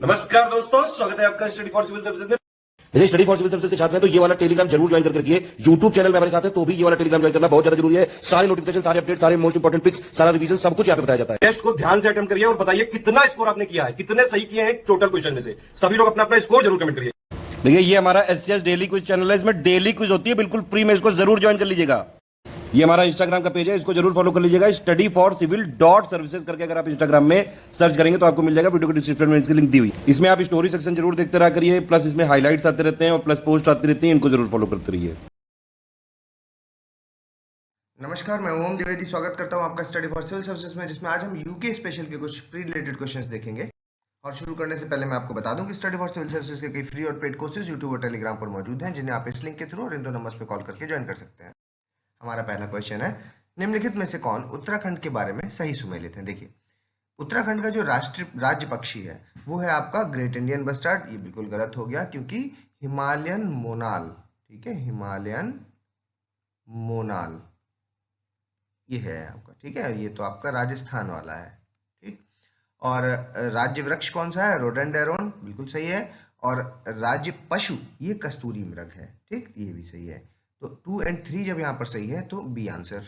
नमस्कार दोस्तों, स्वागत है आपका स्टडी फॉर सिविल सर्विसेज में। यदि स्टडी फॉर सिविल सर्विसेज के छात्र हैं तो ये वाला टेलीग्राम जरूर ज्वाइन करके रखिए। यूट्यूब चैनल में हमारे साथ है तो भी ये वाला टेलीग्राम ज्वाइन करना बहुत ज्यादा जरूरी है। सारे नोटिफिकेशन, सारे अपडेट, सारे मोस्ट इंपोर्टेंट पिक्स, सारा रिवीजन सब कुछ यहाँ पे बताया जाता है। टेस्ट को ध्यान से अटेम्प्ट करिए और बताइए कितना स्कोर आपने किया है, कितने सही किए हैं टोटल क्वेश्चन में से। सभी लोग अपना अपना स्कोर जरूर कमेंट करिए। देखिए ये हमारा एससीएस डेली क्विज चैनल है, इसमें डेली क्विज होती है, बिल्कुल फ्री में, इसको जरूर ज्वाइन कर लीजिएगा। ये हमारा इंस्टाग्राम का पेज है, इसको जरूर फॉलो कर लीजिएगा। Study for civil dot services करके अगर आप इंस्टाग्राम में सर्च करेंगे तो आपको मिल जाएगा। वीडियो के डिस्क्रिप्शन में इसकी लिंक दी हुई। इसमें आप स्टोरी सेक्शन जरूर देखते रहा करिए, प्लस इसमें हाईलाइट्स आते रहते हैं और प्लस पोस्ट आती रहती है, इनको जरूर फॉलो करते रहिए। नमस्कार, मैं ओम द्विवेदी स्वागत करता हूं आपका स्टडी फॉर सिविल सर्विसेज में, जिसमें आज हम यूके स्पेशल के कुछ प्री रिलेटेड क्वेश्चंस देखेंगे। और शुरू करने से पहले मैं आपको बता दूं कि स्टडी फॉर सिविल सर्विसेज के कई फ्री और पेड कोर्सेज यूट्यूब और टेलीग्राम पर मौजूद हैं, जिन्हें आप इस लिंक के थ्रू और इन दो नंबर्स पर कॉल करके ज्वाइन कर सकते हैं। हमारा पहला क्वेश्चन है, निम्नलिखित में से कौन उत्तराखंड के बारे में सही सुमेलित है। देखिए, उत्तराखंड का जो राज्य पक्षी है वो है आपका ग्रेट इंडियन बस्टार्ड। ये बिल्कुल गलत हो गया, क्योंकि हिमालयन मोनाल, ठीक है, हिमालयन मोनाल ये है आपका, ठीक है। ये तो आपका राजस्थान वाला है, ठीक। और राज्य वृक्ष कौन सा है? रोडेंडेरोन, बिल्कुल सही है। और राज्य पशु ये कस्तूरी मृग है, ठीक, ये भी सही है। तो 2 और 3 जब यहाँ पर सही है तो बी आंसर।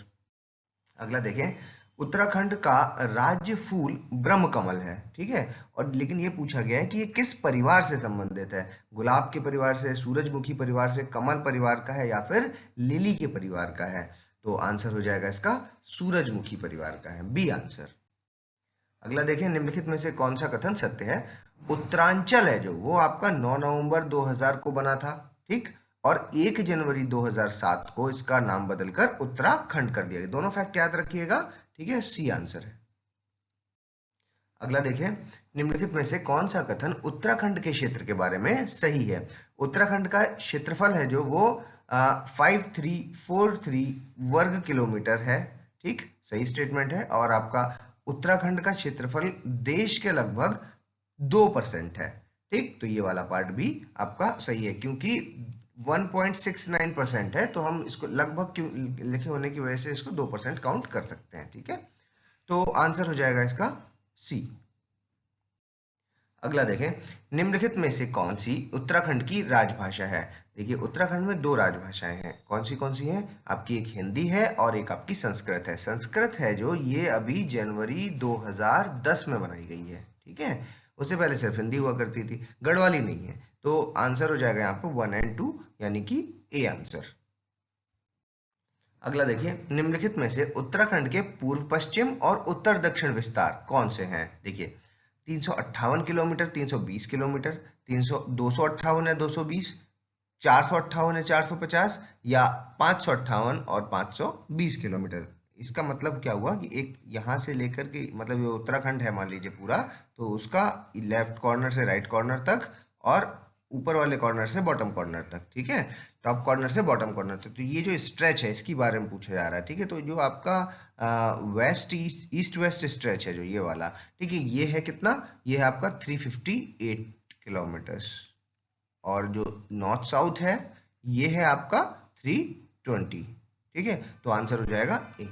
अगला देखें, उत्तराखंड का राज्य फूल ब्रह्म कमल है, ठीक है। और लेकिन ये पूछा गया है कि ये किस परिवार से संबंधित है? गुलाब के परिवार से, सूरजमुखी परिवार से, कमल परिवार का है, या फिर लिली के परिवार का है? तो आंसर हो जाएगा इसका सूरजमुखी परिवार का है, बी आंसर। अगला देखें, निम्नलिखित में से कौन सा कथन सत्य है? उत्तरांचल है जो, वो आपका 9 नवंबर 2000 को बना था, ठीक। और 1 जनवरी 2007 को इसका नाम बदलकर उत्तराखंड कर दिया गया। दोनों फैक्ट याद रखिएगा, ठीक है, सी आंसर है। अगला देखें, निम्नलिखित में से कौन सा कथन उत्तराखंड के क्षेत्र के बारे में सही है? उत्तराखंड का क्षेत्रफल है जो, वो 5343 वर्ग किलोमीटर है, ठीक, सही स्टेटमेंट है। और आपका उत्तराखंड का क्षेत्रफल देश के लगभग 2% है, ठीक। तो ये वाला पार्ट भी आपका सही है, क्योंकि 1.69% है, तो हम इसको लगभग क्यों लिखे होने की वजह से इसको 2% काउंट कर सकते हैं, ठीक है। तो आंसर हो जाएगा इसका सी। अगला देखें, निम्नलिखित में से कौन सी उत्तराखंड की राजभाषा है? देखिए, उत्तराखंड में 2 राजभाषाएं हैं। कौन सी हैं? आपकी एक हिंदी है और एक आपकी संस्कृत है। संस्कृत है जो, ये अभी जनवरी 2010 में बनाई गई है, ठीक है। उससे पहले सिर्फ हिंदी हुआ करती थी, गढ़वाली नहीं है। तो आंसर हो जाएगा यहाँ पर 1 और 2, यानी कि ए आंसर। अगला देखिए, निम्नलिखित में से उत्तराखंड के पूर्व पश्चिम और उत्तर दक्षिण विस्तार कौन से हैं? देखिए, 358 किलोमीटर, 320 किलोमीटर, 258 है 220, 458 है 450, या 558 और 520 किलोमीटर। इसका मतलब क्या हुआ कि एक यहाँ से लेकर के, मतलब ये उत्तराखंड है मान लीजिए पूरा, तो उसका लेफ्ट कॉर्नर से राइट कॉर्नर तक और ऊपर वाले कॉर्नर से बॉटम कॉर्नर तक, ठीक है, टॉप कॉर्नर से बॉटम कॉर्नर तक। तो ये जो स्ट्रेच है इसके बारे में पूछा जा रहा है, ठीक है। तो जो आपका वेस्ट ईस्ट वेस्ट स्ट्रेच है जो ये वाला, ठीक है, ये है कितना? ये है आपका 358 किलोमीटर्स। और जो नॉर्थ साउथ है ये है आपका 320, ठीक है। तो आंसर हो जाएगा ए।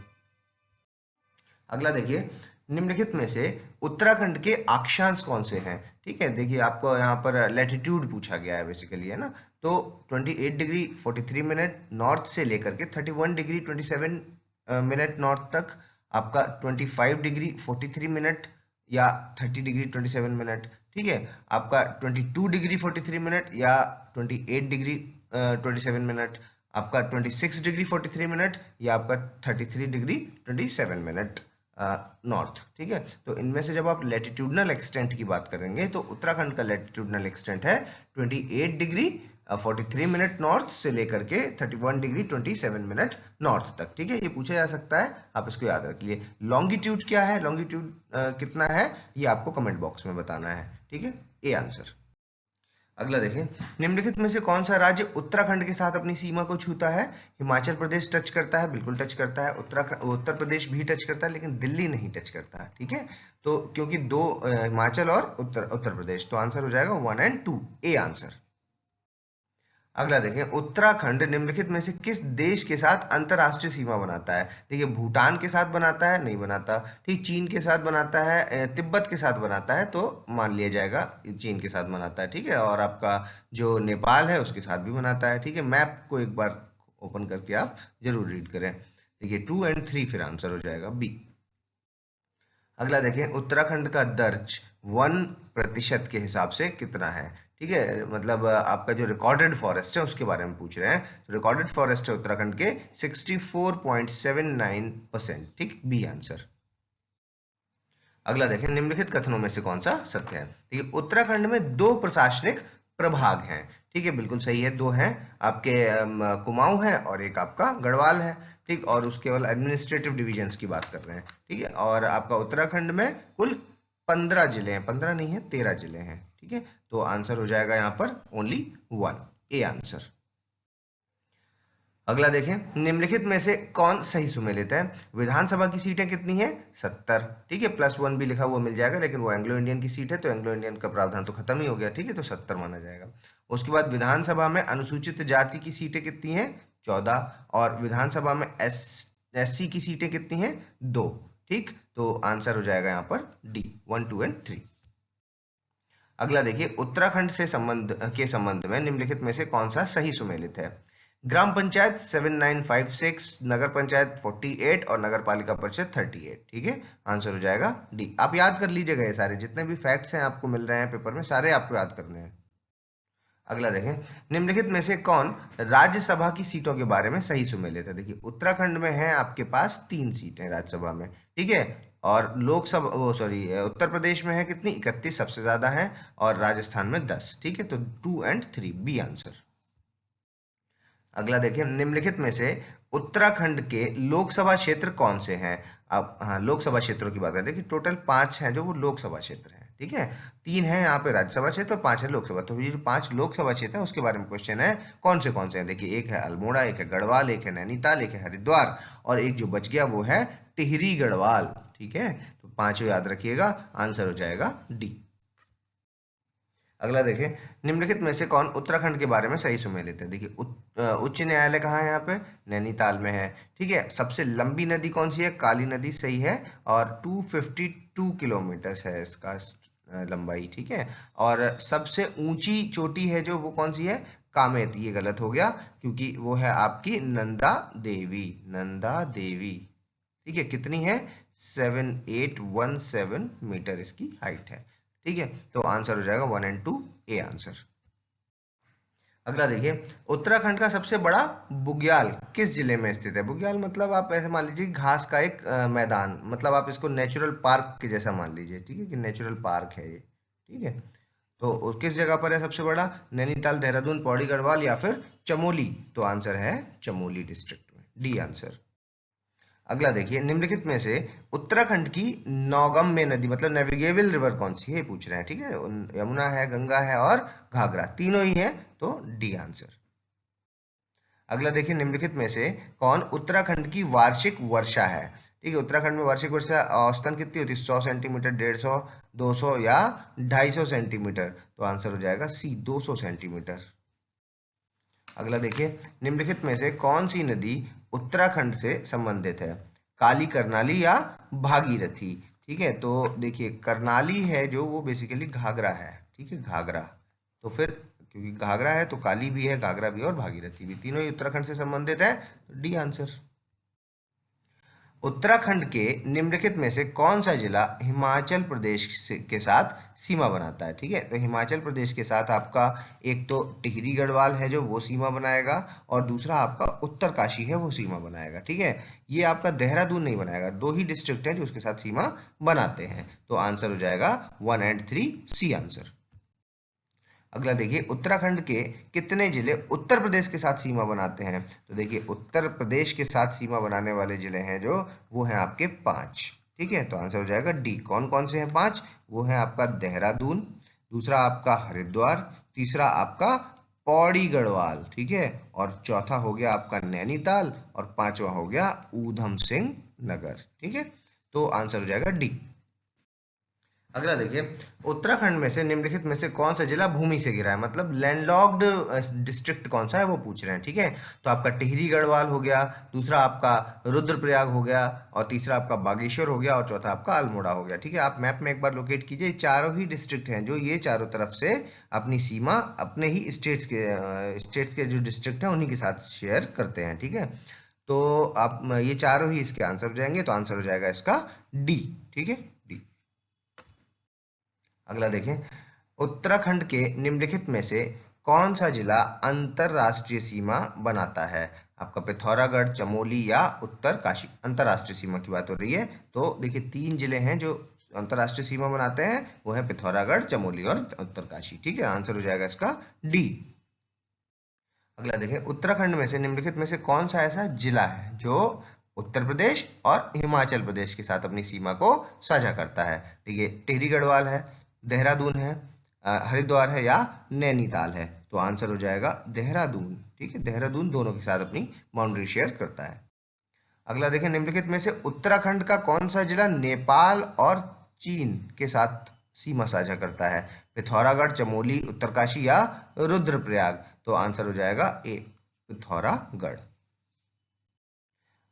अगला देखिए, निम्नलिखित में से उत्तराखंड के अक्षांश कौन से हैं? ठीक है, देखिए आपको यहाँ पर लैटिट्यूड पूछा गया है बेसिकली, है ना। तो 28 डिग्री 43 मिनट नॉर्थ से लेकर के 31 डिग्री 27 मिनट नॉर्थ तक, आपका 25 डिग्री 43 मिनट या 30 डिग्री 27 मिनट, ठीक है। आपका 22 डिग्री 43 मिनट या 28 डिग्री 27 मिनट, आपका 26 डिग्री 43 मिनट या आपका 33 डिग्री 27 मिनट नॉर्थ, ठीक है। तो इनमें से जब आप लैटिट्यूडनल एक्सटेंट की बात करेंगे तो उत्तराखंड का लैटिट्यूडनल एक्सटेंट है 28 डिग्री 43 मिनट नॉर्थ से लेकर के 31 डिग्री 27 मिनट नॉर्थ तक, ठीक है। ये पूछा जा सकता है, आप इसको याद रखिए। लॉन्गिट्यूड क्या है, लॉन्गिट्यूड कितना है, ये आपको कमेंट बॉक्स में बताना है, ठीक है, ए आंसर। अगला देखें, निम्नलिखित में से कौन सा राज्य उत्तराखंड के साथ अपनी सीमा को छूता है? हिमाचल प्रदेश टच करता है, बिल्कुल टच करता है। उत्तर प्रदेश भी टच करता है, लेकिन दिल्ली नहीं टच करता है, ठीक है। तो क्योंकि 2 हिमाचल और उत्तर प्रदेश, तो आंसर हो जाएगा 1 और 2, ए आंसर। अगला देखें, उत्तराखंड निम्नलिखित में से किस देश के साथ अंतर्राष्ट्रीय सीमा बनाता है? देखिए, भूटान के साथ बनाता है, नहीं बनाता। ठीक, चीन के साथ बनाता है, तिब्बत के साथ बनाता है, तो मान लिया जाएगा चीन के साथ बनाता है। ठीक है, और आपका जो नेपाल है उसके साथ भी बनाता है। ठीक है, मैप को एक बार ओपन करके आप जरूर रीड करें। देखिए 2 और 3 फिर आंसर हो जाएगा बी। अगला देखें, उत्तराखंड का दर्ज 1% के हिसाब से कितना है? ठीक है, मतलब आपका जो रिकॉर्डेड फॉरेस्ट है उसके बारे में पूछ रहे हैं। तो रिकॉर्डेड फॉरेस्ट है उत्तराखंड के 64.79%। ठीक, बी आंसर। अगला देखें, निम्नलिखित कथनों में से कौन सा सत्य है? देखिए, उत्तराखंड में 2 प्रशासनिक प्रभाग हैं। ठीक है, बिल्कुल सही है, 2 हैं। आपके कुमाऊं है और एक आपका गढ़वाल है। ठीक, और उसके केवल एडमिनिस्ट्रेटिव डिविजन्स की बात कर रहे हैं। ठीक है, और आपका उत्तराखंड में कुल 15 जिले हैं, 15 नहीं है 13 जिले हैं। ठीक है, तो आंसर हो जाएगा यहाँ पर ओनली 1, ए आंसर। अगला देखें, निम्नलिखित में से कौन सही सुमेलित है? विधानसभा की सीटें कितनी है? 70। ठीक है, +1 भी लिखा हुआ मिल जाएगा, लेकिन वो एंग्लो इंडियन की सीट है तो एंग्लो इंडियन का प्रावधान तो खत्म ही हो गया। ठीक है, तो 70 माना जाएगा। उसके बाद विधानसभा में अनुसूचित जाति की सीटें कितनी हैं? 14। और विधानसभा में SC की सीटें कितनी हैं? 2। ठीक, तो आंसर हो जाएगा यहाँ पर डी, 1, 2 और 3। अगला देखिए, उत्तराखंड से संबंध में निम्नलिखित में से कौन सा सही सुमेलित है? ग्राम पंचायत 7956, नगर पंचायत 48 और नगर पालिका परिषद 38। ठीक है, आंसर हो जाएगा डी। आप याद कर लीजिएगा, ये सारे जितने भी फैक्ट्स हैं आपको मिल रहे हैं पेपर में, सारे आपको याद करने हैं। अगला देखें, निम्नलिखित में से कौन राज्यसभा की सीटों के बारे में सही सुमेलित है? देखिए, उत्तराखंड में है आपके पास 3 सीटें राज्यसभा में। ठीक है, और लोकसभा उत्तर प्रदेश में है कितनी? 31, सबसे ज्यादा है, और राजस्थान में 10। ठीक है, तो 2 और 3, बी आंसर। अगला देखिए, निम्नलिखित में से उत्तराखंड के लोकसभा क्षेत्र कौन से हैं? अब हाँ, लोकसभा क्षेत्रों की बात करें, देखिए टोटल 5 हैं जो वो लोकसभा क्षेत्र हैं। ठीक है, 3 है यहाँ पे राज्यसभा क्षेत्र और 5 है लोकसभा। तो ये जो 5 लोकसभा क्षेत्र है उसके बारे में क्वेश्चन है, कौन से हैं? देखिए, एक है अल्मोड़ा, एक है गढ़वाल, एक है नैनीताल, एक है हरिद्वार, और एक जो बच गया वो है टिहरी गढ़वाल। ठीक है, तो 5 याद रखिएगा, आंसर हो जाएगा डी। अगला देखें, निम्नलिखित में से कौन उत्तराखंड के बारे में सही सुमेलित है? देखिए, उच्च न्यायालय कहाँ है? यहाँ पे नैनीताल में है। ठीक है, सबसे लंबी नदी कौन सी है? काली नदी, सही है, और 252 किलोमीटर है इसका लंबाई। ठीक है, और सबसे ऊंची चोटी है जो, वो कौन सी है? कामेत। ये गलत हो गया क्योंकि वो है आपकी नंदा देवी, नंदा देवी। ठीक है, कितनी है? 7817 मीटर इसकी हाइट है। ठीक है, तो आंसर हो जाएगा 1 और 2, ए आंसर। अगला देखिए, उत्तराखंड का सबसे बड़ा बुग्याल किस जिले में स्थित है? बुग्याल मतलब आप ऐसे मान लीजिए घास का एक मैदान, मतलब आप इसको नेचुरल पार्क के जैसा मान लीजिए। ठीक है, कि नेचुरल पार्क है ये। ठीक है, तो किस जगह पर है सबसे बड़ा? नैनीताल, देहरादून, पौड़ी गढ़वाल या फिर चमोली? तो आंसर है चमोली डिस्ट्रिक्ट में, डी आंसर। अगला देखिए, निम्नलिखित में से उत्तराखंड की नौगम्य नदी मतलब नेविगेबल रिवर कौन सी है पूछ रहे हैं। ठीक है, यमुना है, गंगा है और घाघरा, तीनों ही है, तो डी आंसर। अगला देखिए, निम्नलिखित में से कौन उत्तराखंड की वार्षिक वर्षा है? ठीक है, उत्तराखंड में वार्षिक वर्षा औसतन कितनी होती है? 100 सेंटीमीटर, 150, 200 या 250 सेंटीमीटर? तो आंसर हो जाएगा सी, 200 सेंटीमीटर। अगला देखिए, निम्नलिखित में से कौन सी नदी उत्तराखंड से संबंधित है? काली, करनाली या भागीरथी? ठीक है, तो देखिए करनाली है जो, वो बेसिकली घाघरा है। ठीक है, घाघरा, तो फिर क्योंकि घाघरा है तो काली भी है, घाघरा भी, और भागीरथी भी, तीनों ही उत्तराखंड से संबंधित है, तो डी आंसर। उत्तराखंड के निम्नलिखित में से कौन सा जिला हिमाचल प्रदेश के साथ सीमा बनाता है? ठीक है, तो हिमाचल प्रदेश के साथ आपका एक तो टिहरी गढ़वाल है जो वो सीमा बनाएगा, और दूसरा आपका उत्तरकाशी है वो सीमा बनाएगा। ठीक है, ये आपका देहरादून नहीं बनाएगा। 2 ही डिस्ट्रिक्ट हैं जो उसके साथ सीमा बनाते हैं, तो आंसर हो जाएगा 1 और 3, सी आंसर। अगला देखिए, उत्तराखंड के कितने जिले उत्तर प्रदेश के साथ सीमा बनाते हैं? तो देखिए, उत्तर प्रदेश के साथ सीमा बनाने वाले जिले हैं जो, वो हैं आपके 5। ठीक है, तो आंसर हो जाएगा डी। कौन कौन से हैं 5? वो है आपका देहरादून, दूसरा आपका हरिद्वार, तीसरा आपका पौड़ी गढ़वाल, ठीक है, और चौथा हो गया आपका नैनीताल, और 5वां हो गया ऊधम सिंह नगर। ठीक है, तो आंसर हो जाएगा डी। अगला देखिए, उत्तराखंड में से निम्नलिखित में से कौन सा जिला भूमि से घिरा है, मतलब लैंडलॉक्ड डिस्ट्रिक्ट कौन सा है वो पूछ रहे हैं। ठीक है, तो आपका टिहरी गढ़वाल हो गया, दूसरा आपका रुद्रप्रयाग हो गया, और तीसरा आपका बागेश्वर हो गया, और चौथा आपका अल्मोड़ा हो गया। ठीक है, आप मैप में एक बार लोकेट कीजिए, चारों ही डिस्ट्रिक्ट हैं जो ये चारों तरफ से अपनी सीमा अपने ही स्टेट्स के जो डिस्ट्रिक्ट हैं उन्हीं के साथ शेयर करते हैं। ठीक है, तो आप ये चारों ही इसके आंसर हो जाएंगे, तो आंसर हो जाएगा इसका डी। ठीक है, डी। अगला देखें, उत्तराखंड के निम्नलिखित में से कौन सा जिला अंतरराष्ट्रीय सीमा बनाता है? आपका पिथौरागढ़, चमोली या उत्तरकाशी। अंतरराष्ट्रीय सीमा की बात हो रही है, तो देखिए 3 जिले हैं जो अंतरराष्ट्रीय सीमा बनाते हैं, वो है पिथौरागढ़, चमोली और उत्तरकाशी। ठीक है, आंसर हो जाएगा इसका डी। अगला देखें, उत्तराखंड में से निम्नलिखित में से कौन सा ऐसा जिला है जो उत्तर प्रदेश और हिमाचल प्रदेश के साथ अपनी सीमा को साझा करता है? देखिए, टिहरी गढ़वाल है, देहरादून है, हरिद्वार है या नैनीताल है। तो आंसर हो जाएगा देहरादून। ठीक है, देहरादून दोनों के साथ अपनी बाउंड्री शेयर करता है। अगला देखें, निम्नलिखित में से उत्तराखंड का कौन सा जिला नेपाल और चीन के साथ सीमा साझा करता है? पिथौरागढ़, चमोली, उत्तरकाशी या रुद्रप्रयाग। तो आंसर हो जाएगा ए, पिथौरागढ़।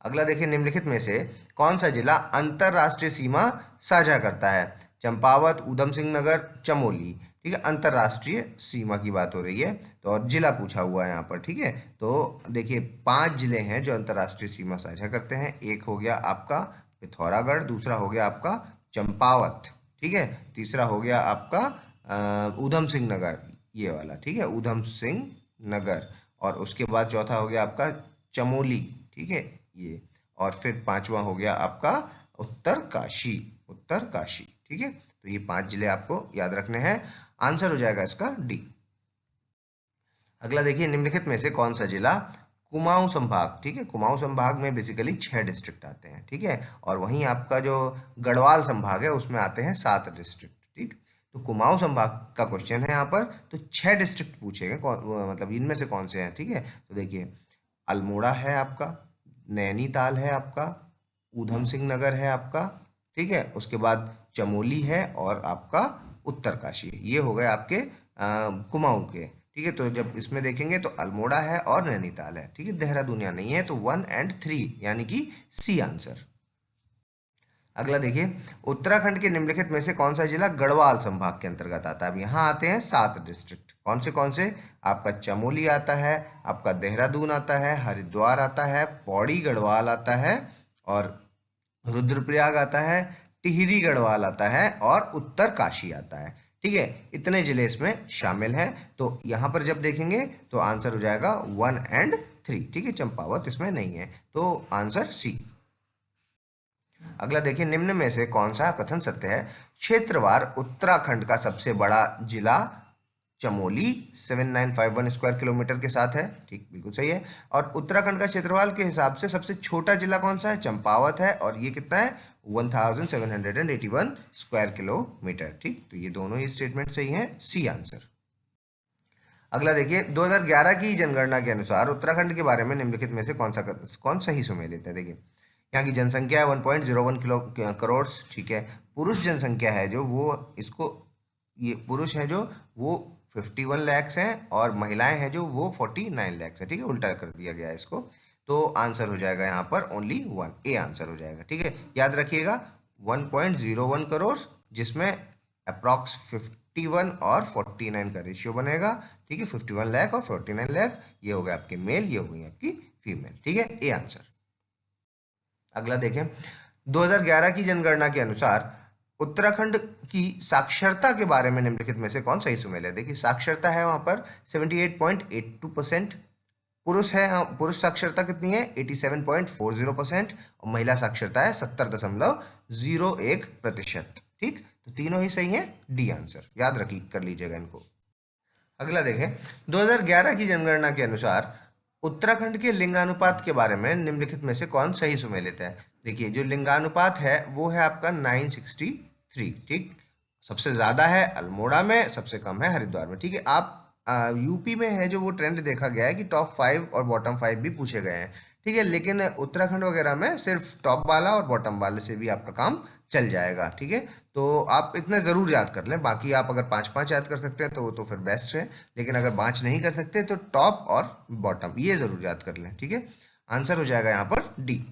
अगला देखिए, निम्नलिखित में से कौन सा जिला अंतरराष्ट्रीय सीमा साझा करता है? चंपावत, ऊधम सिंह नगर, चमोली। ठीक है, अंतरराष्ट्रीय सीमा की बात हो रही है, तो और जिला पूछा हुआ है यहाँ पर। ठीक है, तो देखिए 5 जिले हैं जो अंतरराष्ट्रीय सीमा साझा करते हैं। एक हो गया आपका पिथौरागढ़, दूसरा हो गया आपका चंपावत, ठीक है, तीसरा हो गया आपका ऊधम सिंह नगर, ये वाला। ठीक है, ऊधम सिंह नगर, और उसके बाद चौथा हो गया आपका चमोली। ठीक है, ये, और फिर 5वां हो गया आपका उत्तरकाशी, उत्तरकाशी। ठीक है, तो ये 5 जिले आपको याद रखने हैं। आंसर हो जाएगा इसका डी। अगला देखिए, निम्नलिखित में से कौन सा जिला कुमाऊं संभाग, ठीक है, कुमाऊं संभाग में बेसिकली 6 डिस्ट्रिक्ट आते हैं। ठीक है, और वहीं आपका जो गढ़वाल संभाग है उसमें आते हैं 7 डिस्ट्रिक्ट। ठीक, तो कुमाऊं संभाग का क्वेश्चन है यहाँ पर, तो 6 डिस्ट्रिक्ट पूछेगा, मतलब इनमें से कौन से हैं। ठीक है, तो देखिए अल्मोड़ा है आपका, नैनीताल है आपका, ऊधम सिंह नगर है आपका, ठीक है, उसके बाद चमोली है, और आपका उत्तरकाशी है। ये हो गए आपके कुमाऊं के। ठीक है, तो जब इसमें देखेंगे तो अल्मोड़ा है और नैनीताल है। ठीक है, देहरादून यहाँ नहीं है, तो 1 और 3 यानी कि सी आंसर। अगला देखिए, उत्तराखंड के निम्नलिखित में से कौन सा जिला गढ़वाल संभाग के अंतर्गत आता है? अब यहाँ आते हैं 7 डिस्ट्रिक्ट। कौन से? आपका चमोली आता है, आपका देहरादून आता है, हरिद्वार आता है, पौड़ी गढ़वाल आता है, और रुद्रप्रयाग आता है, टिहरी गढ़वाल आता है, और उत्तरकाशी आता है। ठीक है, इतने जिले इसमें शामिल हैं। तो यहाँ पर जब देखेंगे तो आंसर हो जाएगा 1 और 3। ठीक है, चंपावत इसमें नहीं है, तो आंसर सी। अगला देखिए, निम्न में से कौन सा कथन सत्य है? क्षेत्रवार उत्तराखंड का सबसे बड़ा जिला चमोली 7951 स्क्वायर किलोमीटर के साथ है। ठीक, बिल्कुल सही है। और उत्तराखंड का क्षेत्रफल के हिसाब से सबसे छोटा जिला कौन सा है? चंपावत है, और ये कितना है? 1781 स्क्वायर किलोमीटर। ठीक, तो ये दोनों ही स्टेटमेंट सही हैं, सी आंसर। अगला देखिए, 2011 की जनगणना के अनुसार उत्तराखंड के बारे में निम्नलिखित में से कौन सही सुमेलित है? देखिए, यहाँ की जनसंख्या है 1.01 करोड़। ठीक है, पुरुष जनसंख्या है जो वो इसको, ये पुरुष है जो वो 51 लाख हैं, और महिलाएं हैं जो वो 49 लाख हैं। ठीक है, उल्टा कर दिया गया है इसको, तो आंसर हो जाएगा यहाँ पर ओनली 1, ए आंसर हो जाएगा। ठीक है, याद रखिएगा 1.01 करोड़, जिसमें अप्रॉक्स 51 और 49 का रेशियो बनेगा। ठीक है, 51 लाख और 49 लाख, ये हो गया आपके मेल, ये हो गई आपकी फीमेल। ठीक है, ए आंसर। अगला देखें, 2011 की जनगणना के अनुसार उत्तराखंड की साक्षरता के बारे में निम्नलिखित में से कौन सही सुमेल है? देखिए, साक्षरता है वहां पर 78.82%, पुरुष है, पुरुष साक्षरता कितनी है? 87.40%, और महिला साक्षरता है 70.01%। ठीक, तो तीनों ही सही है, डी आंसर, याद कर लीजिएगा इनको। अगला देखें, 2011 की जनगणना के अनुसार उत्तराखंड के लिंगानुपात के बारे में निम्नलिखित में से कौन सही सुमेलित है? देखिए, जो लिंगानुपात है वो है आपका 963। ठीक, सबसे ज्यादा है अल्मोड़ा में, सबसे कम है हरिद्वार में। ठीक है, आप यूपी में है जो वो ट्रेंड देखा गया है कि टॉप 5 और बॉटम 5 भी पूछे गए हैं। ठीक है, लेकिन उत्तराखंड वगैरह में सिर्फ टॉप वाला और बॉटम वाले से भी आपका काम चल जाएगा। ठीक है, तो आप इतना ज़रूर याद कर लें। बाकी आप अगर 5-5 याद कर सकते हैं तो वो तो फिर बेस्ट है, लेकिन अगर 5 नहीं कर सकते तो टॉप और बॉटम ये ज़रूर याद कर लें। ठीक है, आंसर हो जाएगा यहाँ पर डी।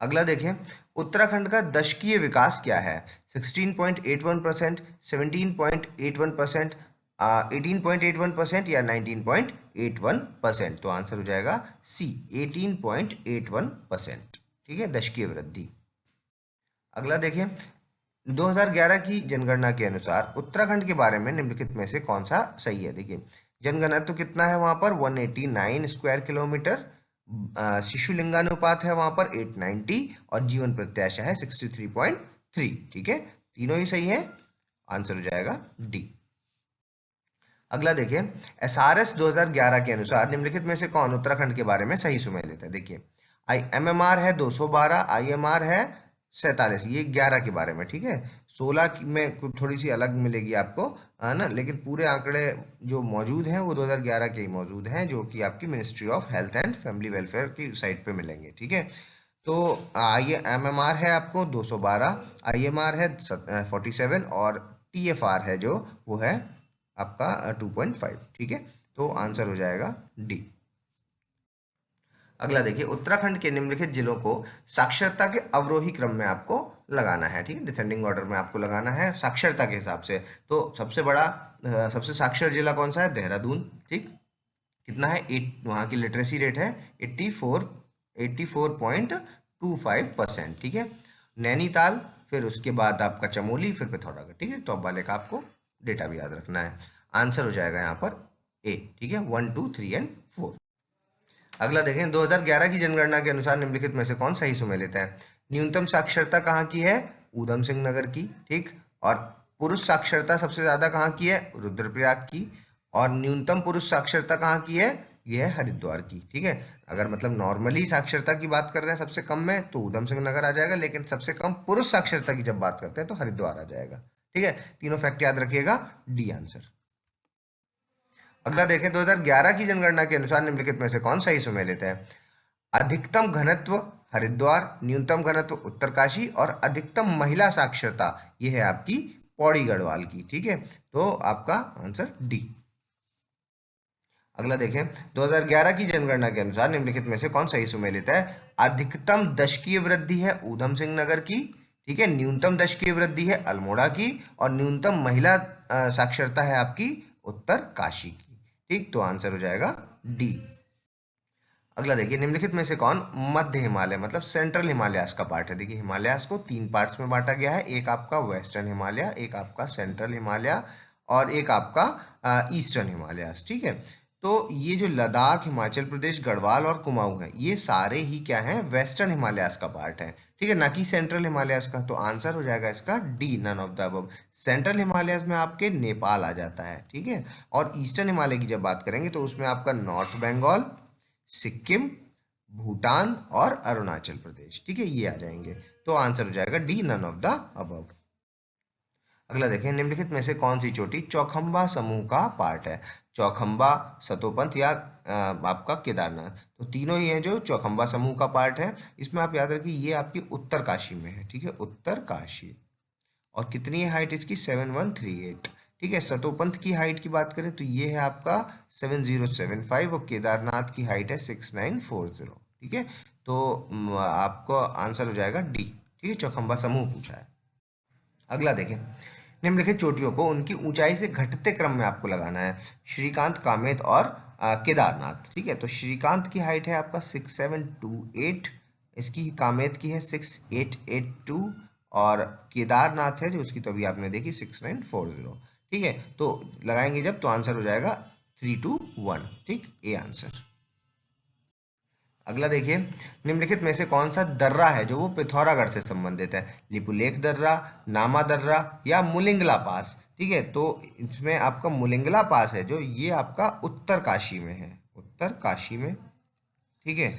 अगला देखें, उत्तराखंड का दशकीय विकास क्या है? 16.81%, 17.81%, 18.81% या 19.81%? तो आंसर हो जाएगा सी, 18.81%। ठीक है, दशकीय वृद्धि। अगला देखें, 2011 की जनगणना के अनुसार उत्तराखंड के बारे में निम्नलिखित में से कौन सा सही है? देखिए, जनघनत्व कितना है वहां पर? 189 स्क्वायर किलोमीटर। शिशु लिंगानुपात है वहां पर 890 और जीवन प्रत्याशा है 63.3। ठीक है, तीनों ही सही है, आंसर हो जाएगा डी। अगला देखिए, एसआरएस 2011 के अनुसार निम्नलिखित में से कौन उत्तराखंड के बारे में सही सुमेल लेता है? देखिए, एमएमआर है 212, आईएमआर है 47, ये 11 के बारे में। ठीक है, 16 में कुछ थोड़ी सी अलग मिलेगी आपको, है ना, लेकिन पूरे आंकड़े जो मौजूद हैं वो 2011 के ही मौजूद हैं, जो कि आपकी ministry of health and family welfare की साइट पे मिलेंगे। ठीक है, तो एमएमआर है आपको 212, आईएमआर है 47 और टीएफआर है जो वो है आपका 2.5। ठीक है, तो आंसर हो जाएगा डी। अगला देखिए, उत्तराखंड के निम्नलिखित जिलों को साक्षरता के अवरोही क्रम में आपको लगाना है। ठीक है, डिसेंडिंग ऑर्डर में आपको लगाना है साक्षरता के हिसाब से। तो सबसे बड़ा सबसे साक्षर जिला कौन सा है? देहरादून। ठीक, कितना है? 8, वहाँ की लिटरेसी रेट है 84.25%। ठीक है, नैनीताल, फिर उसके बाद आपका चमोली, फिर पिथौरागढ़। ठीक है, टॉप वाले का आपको डेटा भी याद रखना है। आंसर हो जाएगा यहाँ पर ए। ठीक है, 1, 2, 3 एंड 4। अगला देखें, 2011 की जनगणना के अनुसार निम्नलिखित में से कौन सही सुमेल लेता है? न्यूनतम साक्षरता कहाँ की है? ऊधम सिंह नगर की। ठीक, और पुरुष साक्षरता सबसे ज्यादा कहाँ की है? रुद्रप्रयाग की। और न्यूनतम पुरुष साक्षरता कहाँ की है? यह है हरिद्वार की। ठीक है, अगर मतलब नॉर्मली साक्षरता की बात कर रहे हैं सबसे कम में तो ऊधम सिंह नगर आ जाएगा, लेकिन सबसे कम पुरुष साक्षरता की जब बात करते हैं तो हरिद्वार आ जाएगा। ठीक है, तीनों फैक्ट याद रखिएगा, डी आंसर। अगला देखें, 2011 की जनगणना के अनुसार निम्नलिखित में से कौन सही सुमेल लेता है? अधिकतम घनत्व हरिद्वार, न्यूनतम घनत्व उत्तरकाशी और अधिकतम महिला साक्षरता ये है आपकी पौड़ी गढ़वाल की। ठीक है, तो आपका आंसर डी। अगला देखें, 2011 की जनगणना के अनुसार निम्नलिखित में से कौन सही सुमेल लेता है? अधिकतम दशकीय वृद्धि है ऊधम सिंह नगर की। ठीक है, न्यूनतम दशकीय वृद्धि है अल्मोड़ा की और न्यूनतम महिला साक्षरता है आपकी उत्तरकाशी की। ठीक, तो आंसर हो जाएगा डी। अगला देखिए, निम्नलिखित में से कौन मध्य हिमालय मतलब सेंट्रल हिमालयास का पार्ट है? देखिए, हिमालयास को 3 पार्ट्स में बांटा गया है, एक आपका वेस्टर्न हिमालय, एक आपका सेंट्रल हिमालय और एक आपका ईस्टर्न हिमालयास। ठीक है, तो ये जो लद्दाख, हिमाचल प्रदेश, गढ़वाल और कुमाऊं है, ये सारे ही क्या हैं? वेस्टर्न हिमालयास का पार्ट है। ठीक है, ना कि सेंट्रल हिमालयास का। तो आंसर हो जाएगा इसका D, none of the above. Central Himalayas में आपके नेपाल आ जाता है। ठीक है, और ईस्टर्न हिमालय की जब बात करेंगे तो उसमें आपका नॉर्थ बंगाल, सिक्किम, भूटान और अरुणाचल प्रदेश। ठीक है, ये आ जाएंगे। तो आंसर हो जाएगा D, none of the above. अगला देखें, निम्नलिखित में से कौन सी चोटी चौखंबा समूह का पार्ट है? चौखंबा, सतोपंथ या आपका केदारनाथ? तो तीनों ही हैं जो चौखंबा समूह का पार्ट है। इसमें आप याद रखिए ये आपकी उत्तरकाशी में है। ठीक है, उत्तरकाशी। और कितनी है हाइट इसकी? 7138। ठीक है, सतोपंथ की हाइट की बात करें तो ये है आपका 7075 और केदारनाथ की हाइट है 6940। ठीक है, तो आपको आंसर हो जाएगा डी। ठीक है, चौखंबा समूह पूछा है। अगला देखें, निम्नलिखित चोटियों को उनकी ऊंचाई से घटते क्रम में आपको लगाना है। श्रीकांत, कामेत और केदारनाथ। ठीक है, तो श्रीकांत की हाइट है आपका 6728, इसकी कामेत की है 6882 और केदारनाथ है जो उसकी तो अभी आपने देखी 6940। ठीक है, तो लगाएंगे जब तो आंसर हो जाएगा 321। ठीक, ए आंसर। अगला देखिए, निम्नलिखित में से कौन सा दर्रा है जो वो पिथौरागढ़ से संबंधित है? लिपुलेख दर्रा, नामा दर्रा या मुलिंगला पास? ठीक है, तो इसमें आपका मुलिंगला पास है जो ये आपका उत्तरकाशी में है, उत्तरकाशी में। ठीक है,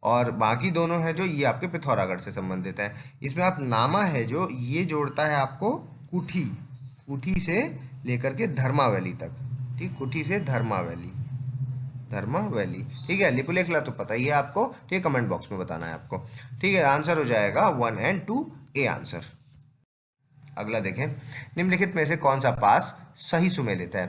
और बाकी दोनों है जो ये आपके पिथौरागढ़ से संबंधित है। इसमें आप नामा है जो ये जोड़ता है आपको कुठी, कुठी से लेकर के धर्मा वैली तक। ठीक, कुठी से धर्मा वैली। धर्मा वैली, ठीक है। लिपुलेखला तो पता ही है आपको, ठीक है, कमेंट बॉक्स में बताना है आपको, ठीक है। आंसर हो जाएगा 1 एंड 2 ए आंसर। अगला देखें, निम्नलिखित में से कौन सा पास सही सुमेलित है?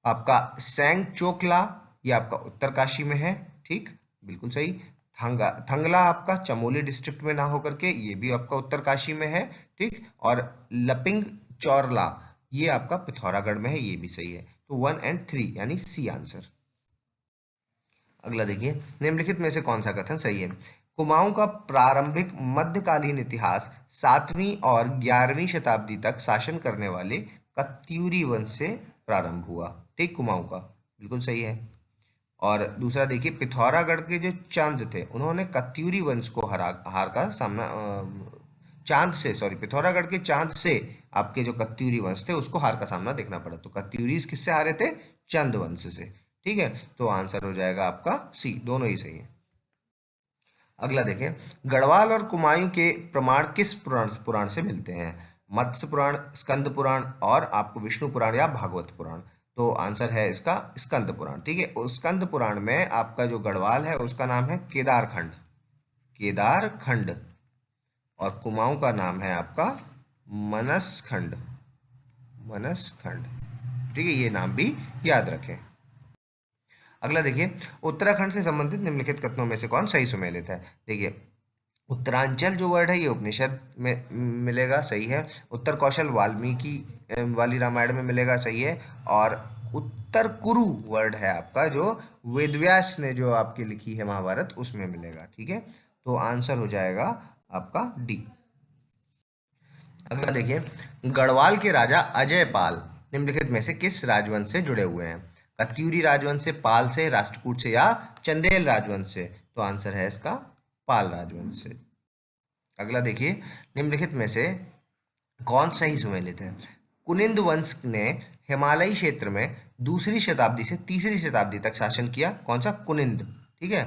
आपका सैंग चोकला, ये आपका उत्तरकाशी में है, ठीक, बिल्कुल सही। थंगला आपका चमोली डिस्ट्रिक्ट में ना होकर के ये भी आपका उत्तरकाशी में है, ठीक। और लपिंग चौरला ये आपका पिथौरागढ़ में है, ये भी सही है। तो 1 एंड 3 यानी सी आंसर। अगला देखिए, निम्नलिखित में से कौन सा कथन सही है? कुमाऊं का प्रारंभिक मध्यकालीन इतिहास 7वीं और 11वीं शताब्दी तक शासन करने वाले कत्यूरी वंश से प्रारंभ हुआ, ठीक, कुमाऊं का, बिल्कुल सही है। और दूसरा देखिए, पिथौरागढ़ के जो चंद थे उन्होंने कत्यूरी वंश को हार का सामना पिथौरागढ़ के चांद से आपके जो कत्यूरी वंश थे उसको हार का सामना देखना पड़ा। तो कत्यूरीज किससे हारे थे? चंद वंश से, ठीक है। तो आंसर हो जाएगा आपका सी, दोनों ही सही है। अगला देखें, गढ़वाल और कुमायूं के प्रमाण किस पुराण से मिलते हैं? मत्स्य पुराण, स्कंद पुराण और आपको विष्णु पुराण या भागवत पुराण। तो आंसर है इसका स्कंद पुराण, ठीक है। उस स्कंद पुराण में आपका जो गढ़वाल है उसका नाम है केदारखंड, केदारखंड, और कुमाऊं का नाम है आपका मनसखंड, मनसखंड, ठीक है। ये नाम भी याद रखें। अगला देखिए, उत्तराखंड से संबंधित निम्नलिखित कथनों में से कौन सही सुमेलित है? देखिए, उत्तरांचल जो वर्ड है ये उपनिषद में मिलेगा, सही है। उत्तर कौशल वाल्मीकि वाली रामायण में मिलेगा, सही है। और उत्तर कुरु वर्ड है आपका जो वेदव्यास ने जो आपकी लिखी है महाभारत उसमें मिलेगा, ठीक है। तो आंसर हो जाएगा आपका डी। अगला देखिए, गढ़वाल के राजा अजयपाल निम्नलिखित में से किस राजवंश से जुड़े हुए हैं? कत्यूरी राजवंश से, पाल से, राष्ट्रकूट से या चंदेल राजवंश से? तो आंसर है इसका पाल राजवंश से। अगला देखिए, निम्नलिखित में से कौन सही सुमेलित है? कुनिंद वंश ने हिमालयी क्षेत्र में 2री शताब्दी से 3री शताब्दी तक शासन किया। कौन सा? कुनिंद, ठीक है,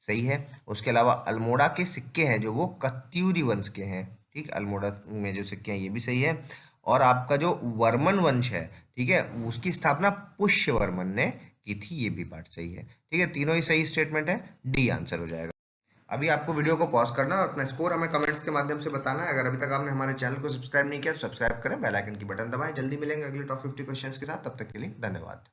सही है। उसके अलावा अल्मोड़ा के सिक्के हैं जो वो कत्यूरी वंश के हैं, ठीक, अल्मोड़ा में जो सिक्के हैं ये भी सही है। और आपका जो वर्मन वंश है, ठीक है, उसकी स्थापना पुष्यवर्मन ने की थी, ये भी पार्ट सही है, ठीक है। तीनों ही सही स्टेटमेंट है, डी आंसर हो जाएगा। अभी आपको वीडियो को पॉज करना और अपना स्कोर हमें कमेंट्स के माध्यम से बताना है। अगर अभी तक आपने हमारे चैनल को सब्सक्राइब नहीं किया तो सब्सक्राइब करें, बेल आइकन की बटन दबाएं। जल्दी मिलेंगे अगले टॉप 50 क्वेश्चंस के साथ, तब तक के लिए धन्यवाद।